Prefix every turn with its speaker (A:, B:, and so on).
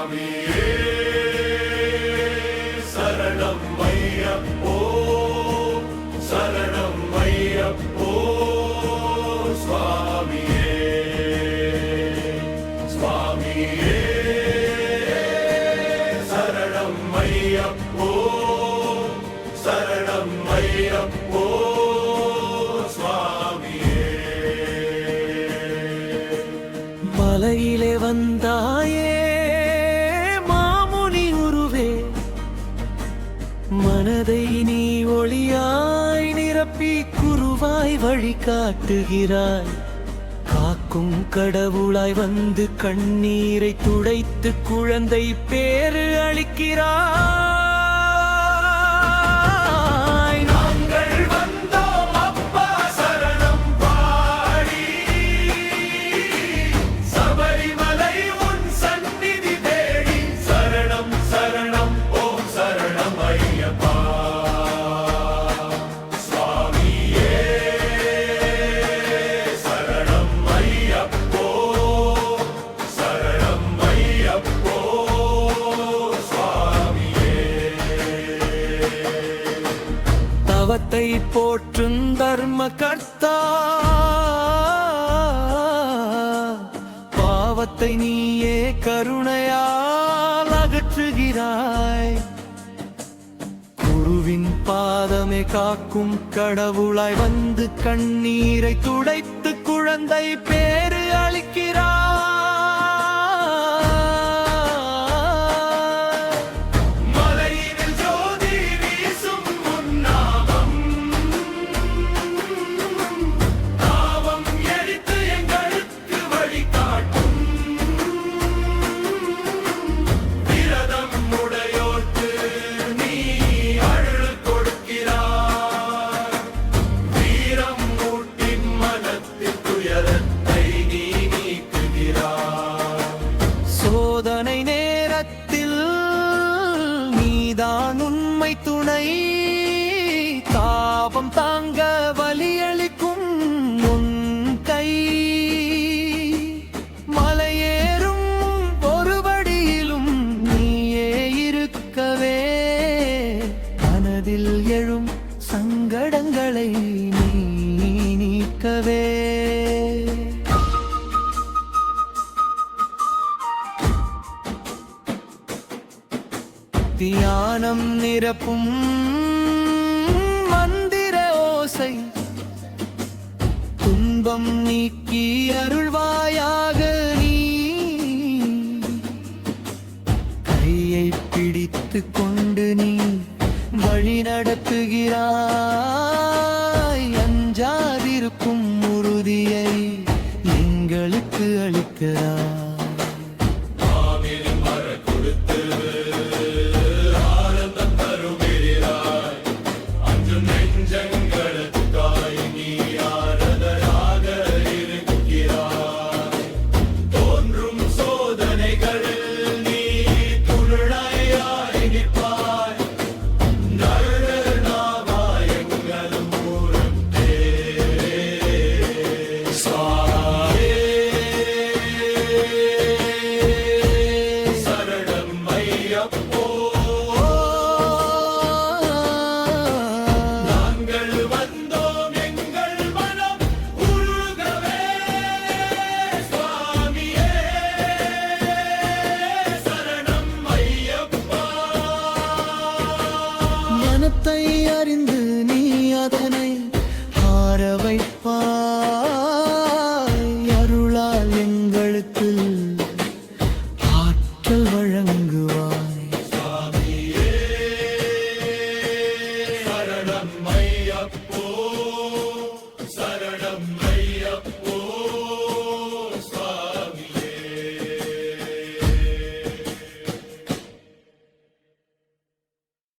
A: சுவாமியே சரணம் ஐயப்போ சரணம் ஐயப்போ சுவாமியே சுவாமியே சரணம் ஐயப்போ சரணம் ஐயப்போ சுவாமியே
B: மலையிலே வந்தாயே மாமுனி உருவே மனதை நீ ஒளியாய் நிரப்பி குருவாய் வழி காட்டுகிறாய் காக்கும் கடவுளாய் வந்து கண்ணீரை துடைத்து குழந்தை பேறு அளிக்கிறாய் தவத்தை போற்றும் தர்ம கர்த்தா பாவத்தை நீயே கருணையால் அகற்றுகிறாய் குருவின் பாதமே காக்கும் கடவுளாய் வந்து கண்ணீரை துடைத்து குழந்தை பேறு அளிக்கிறாய் சோதனை நேரத்தில் நீதான் உண்மை துணை தாபம் தாங்க வலியளிக்கும் உன் கை மலையேறும் ஒருபடியிலும் நீயே இருக்கவே மனதில் எழும் சங்கடங்களை நீ நீக்கவே தியானம் நிரப்பும் மந்திர ஓசை துன்பம் நீக்கி அருள்வாயாக நீ கையை பிடித்து கொண்டு நீ வழி நடத்துகிறாய் அஞ்சாதிருக்கும் உறுதியை எங்களுக்கு அளிக்கிறாய் மனத்தை அறிந்து நீ அதனை ஆர வைப்பாய் அருளால் எங்களுக்கு ஆற்றல் வழங்குவாய்.